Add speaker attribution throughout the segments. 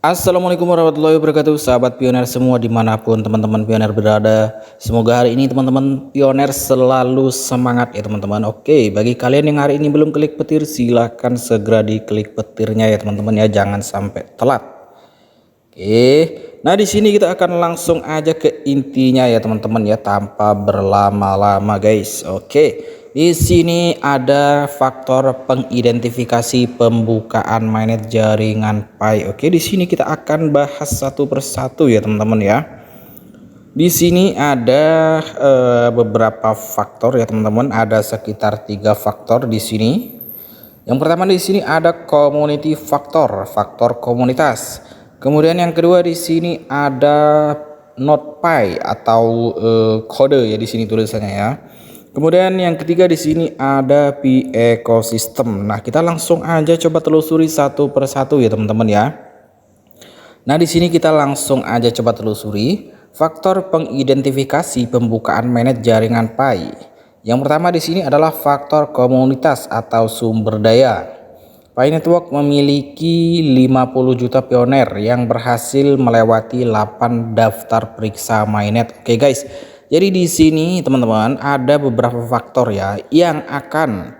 Speaker 1: Assalamualaikum warahmatullahi wabarakatuh, sahabat pioner semua dimanapun teman-teman pioner berada. Semoga hari ini teman-teman pioner selalu semangat ya teman-teman. Oke, bagi kalian yang hari ini belum klik petir, silahkan segera diklik petirnya ya teman-teman ya, jangan sampai telat. Oke, nah di sini kita akan langsung aja ke intinya ya teman-teman ya, tanpa berlama-lama guys. Oke, di sini ada faktor pengidentifikasi pembukaan mainnet jaringan Pi. Oke, di sini kita akan bahas satu persatu ya teman-teman ya. Di sini ada beberapa faktor ya teman-teman, ada sekitar 3 faktor di sini. Yang pertama di sini ada community faktor, faktor komunitas. Kemudian yang kedua di sini ada node Pi atau kode ya di sini tulisannya ya. Kemudian yang ketiga di sini ada Pi ekosistem. Nah, kita langsung aja coba telusuri satu persatu ya teman-teman ya. Nah, di sini kita langsung aja coba telusuri faktor pengidentifikasi pembukaan mainnet jaringan Pi. Yang pertama di sini adalah faktor komunitas atau sumber daya. Pi Network memiliki 50 juta pioner yang berhasil melewati 8 daftar periksa mainnet. Oke guys, jadi di sini teman-teman ada beberapa faktor ya yang akan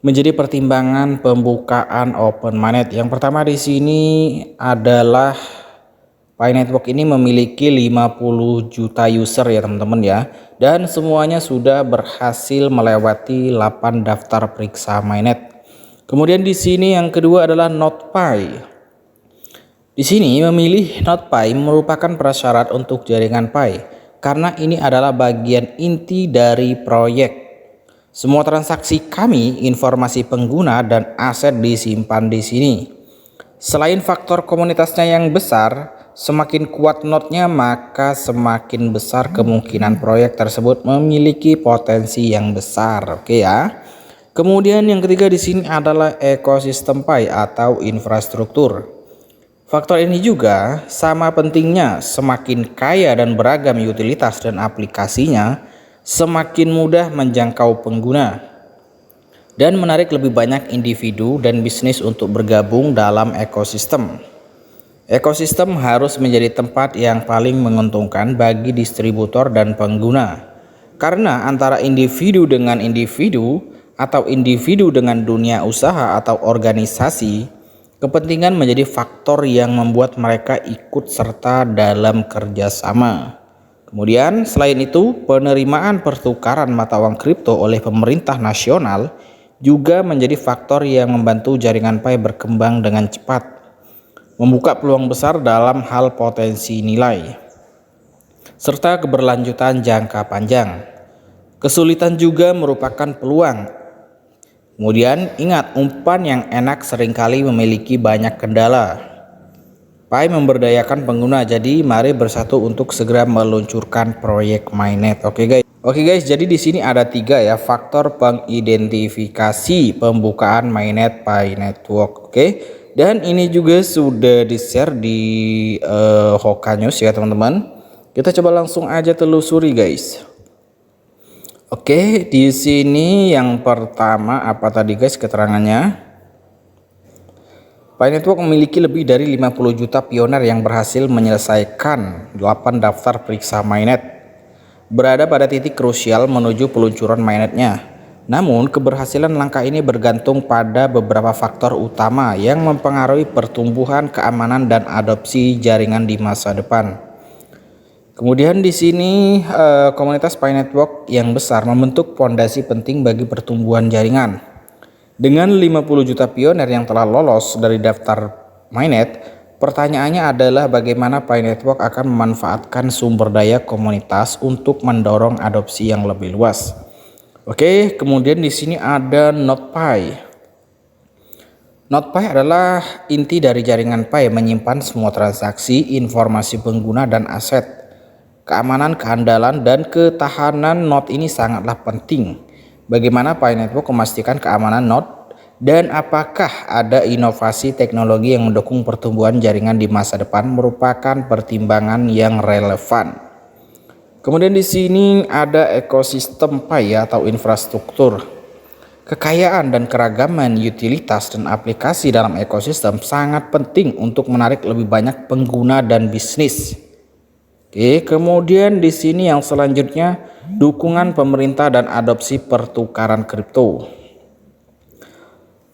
Speaker 1: menjadi pertimbangan pembukaan open mainnet. Yang pertama di sini adalah Pi Network ini memiliki 50 juta user ya teman-teman ya, dan semuanya sudah berhasil melewati 8 daftar periksa mainnet. Kemudian di sini yang kedua adalah node Pi. Di sini memilih node Pi merupakan prasyarat untuk jaringan Pi karena ini adalah bagian inti dari proyek. Semua transaksi kami, informasi pengguna dan aset disimpan di sini. Selain faktor komunitasnya yang besar, semakin kuat node-nya maka semakin besar kemungkinan proyek tersebut memiliki potensi yang besar. Oke ya. Kemudian yang ketiga di sini adalah ekosistem Pi atau infrastruktur. Faktor ini juga sama pentingnya, semakin kaya dan beragam utilitas dan aplikasinya, semakin mudah menjangkau pengguna dan menarik lebih banyak individu dan bisnis untuk bergabung dalam ekosistem. Ekosistem harus menjadi tempat yang paling menguntungkan bagi distributor dan pengguna, karena antara individu dengan individu atau individu dengan dunia usaha atau organisasi, kepentingan menjadi faktor yang membuat mereka ikut serta dalam kerjasama. Kemudian selain itu, penerimaan pertukaran mata uang kripto oleh pemerintah nasional juga menjadi faktor yang membantu jaringan Pi berkembang dengan cepat, membuka peluang besar dalam hal potensi nilai, serta keberlanjutan jangka panjang. Kesulitan juga merupakan peluang. Kemudian ingat, umpan yang enak seringkali memiliki banyak kendala. Pi memberdayakan pengguna, jadi mari bersatu untuk segera meluncurkan proyek mainnet. Oke guys, jadi di sini ada 3 ya faktor pengidentifikasi pembukaan mainnet Pi Network. Oke, dan ini juga sudah di-share di Hoka News ya teman-teman. Kita coba langsung aja telusuri guys. Oke, di sini yang pertama apa tadi guys keterangannya? Pi Network memiliki lebih dari 50 juta pioner yang berhasil menyelesaikan 8 daftar periksa mainnet, berada pada titik krusial menuju peluncuran mainnetnya. Namun, keberhasilan langkah ini bergantung pada beberapa faktor utama yang mempengaruhi pertumbuhan, keamanan, dan adopsi jaringan di masa depan. Kemudian di sini komunitas Pi Network yang besar membentuk fondasi penting bagi pertumbuhan jaringan. Dengan 50 juta pioner yang telah lolos dari daftar mainnet, pertanyaannya adalah bagaimana Pi Network akan memanfaatkan sumber daya komunitas untuk mendorong adopsi yang lebih luas. Oke, kemudian di sini ada node Pi. Node Pi adalah inti dari jaringan Pi, menyimpan semua transaksi, informasi pengguna, dan aset. Keamanan, keandalan, dan ketahanan node ini sangatlah penting. Bagaimana Pi Network memastikan keamanan node, dan apakah ada inovasi teknologi yang mendukung pertumbuhan jaringan di masa depan merupakan pertimbangan yang relevan. Kemudian di sini ada ekosistem Pi atau infrastruktur. Kekayaan dan keragaman utilitas dan aplikasi dalam ekosistem sangat penting untuk menarik lebih banyak pengguna dan bisnis. Oke, kemudian di sini yang selanjutnya, dukungan pemerintah dan adopsi pertukaran kripto.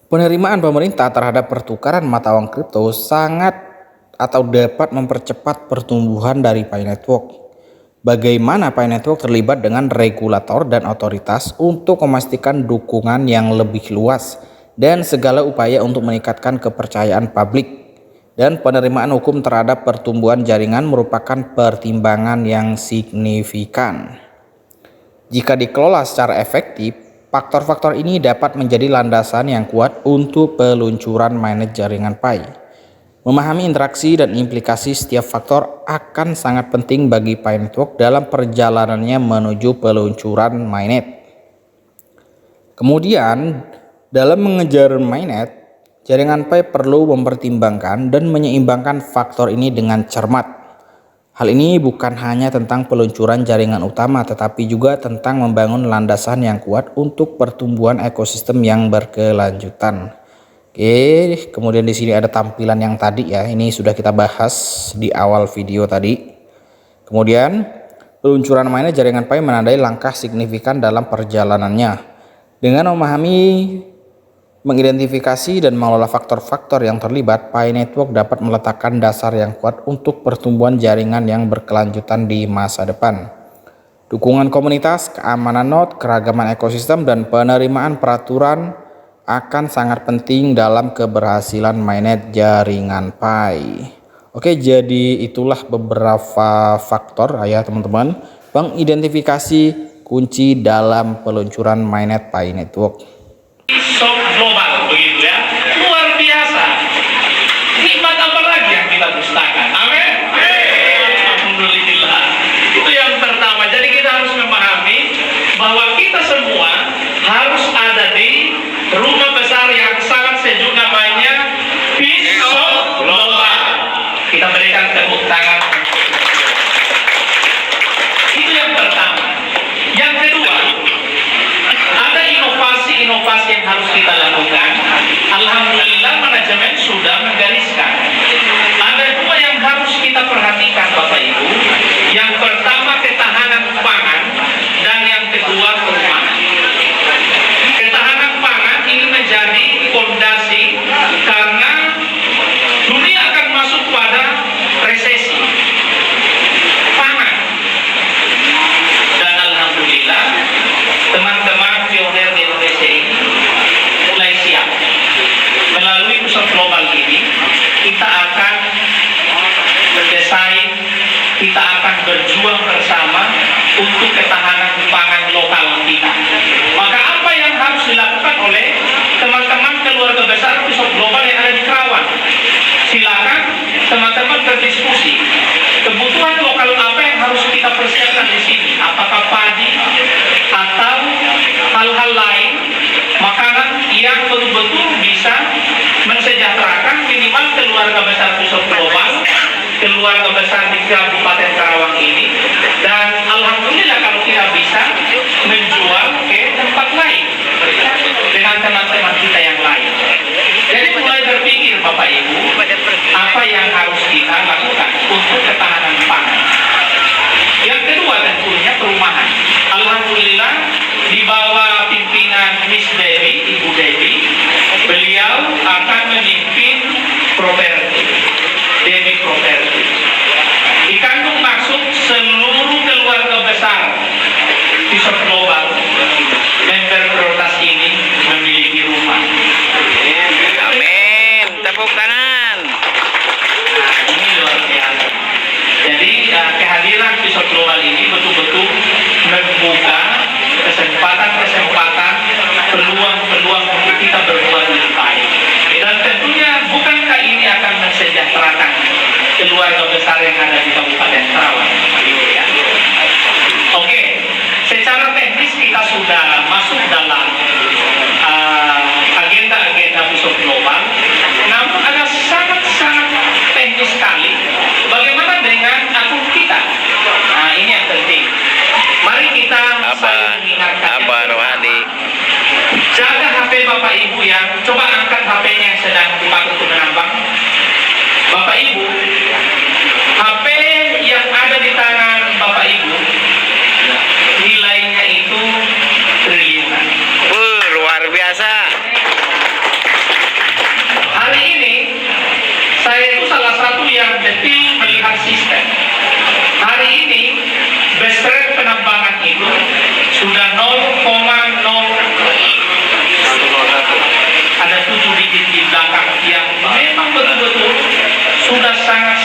Speaker 1: Penerimaan pemerintah terhadap pertukaran mata uang kripto sangat atau dapat mempercepat pertumbuhan dari Pi Network. Bagaimana Pi Network terlibat dengan regulator dan otoritas untuk memastikan dukungan yang lebih luas dan segala upaya untuk meningkatkan kepercayaan publik dan penerimaan hukum terhadap pertumbuhan jaringan merupakan pertimbangan yang signifikan. Jika dikelola secara efektif, faktor-faktor ini dapat menjadi landasan yang kuat untuk peluncuran mainnet jaringan Pi. Memahami interaksi dan implikasi setiap faktor akan sangat penting bagi Pi Network dalam perjalanannya menuju peluncuran mainnet. Kemudian, dalam mengejar mainnet, jaringan Pi perlu mempertimbangkan dan menyeimbangkan faktor ini dengan cermat. Hal ini bukan hanya tentang peluncuran jaringan utama, tetapi juga tentang membangun landasan yang kuat untuk pertumbuhan ekosistem yang berkelanjutan. Oke, kemudian di sini ada tampilan yang tadi ya, ini sudah kita bahas di awal video tadi. Kemudian, peluncuran mainnet jaringan Pi menandai langkah signifikan dalam perjalanannya. Dengan memahami, mengidentifikasi dan mengelola faktor-faktor yang terlibat, Pi Network dapat meletakkan dasar yang kuat untuk pertumbuhan jaringan yang berkelanjutan di masa depan. Dukungan komunitas, keamanan node, keragaman ekosistem, dan penerimaan peraturan akan sangat penting dalam keberhasilan mainnet jaringan Pi. Oke, jadi itulah beberapa faktor ya teman-teman, pengidentifikasi kunci dalam peluncuran mainnet Pi Network.
Speaker 2: Global begitu ya, luar biasa. Nikmat apa lagi yang kita dustakan? Amin. Alhamdulillah. Itu yang pertama. Jadi kita harus memahami bahwa kita semua harus ada di rumah besar yang sangat sejuk, namanya Peace of Global. Kita berikan tepuk tangan. Itu yang pertama. Yang kedua, ada inovasi yang harus kita lakukan. Alhamdulillah manajemen sudah menggariskan. Ada dua yang harus kita perhatikan Bapak Ibu. Yang pertama ketahanan pangan dan yang kedua perumahan. Ketahanan pangan ini menjadi fondasi karena dunia akan masuk pada resesi pangan. Dan alhamdulillah teman-teman pioner di Indonesia ini mulai siap. Melalui pusat global ini kita akan berdesain, kita akan berjuang bersama untuk ketahanan pangan lokal kita. Maka apa yang harus dilakukan oleh teman-teman keluarga besar pusat global yang ada di Kerawang? Silakan teman-teman berdiskusi. Kebutuhan lokal apa yang harus kita persiapkan di sini? Apakah padi atau hal-hal lain, makanan yang betul-betul bisa mensejahterakan minimal keluarga besar pusat global, keluarga besar di Kabupaten Karawang ini, dan alhamdulillah kalau kita bisa menjual ke tempat lain dengan teman-teman kita yang lain. Jadi mulai berpikir Bapak Ibu, apa yang harus kita lakukan untuk ketahanan pangan. Yang kedua tentunya perumahan. Alhamdulillah di bawah pimpinan Miss Devi, Ibu Devi, beliau akan memimpin properti, Devi Properti. Dikandung maksud seluruh sudah sangat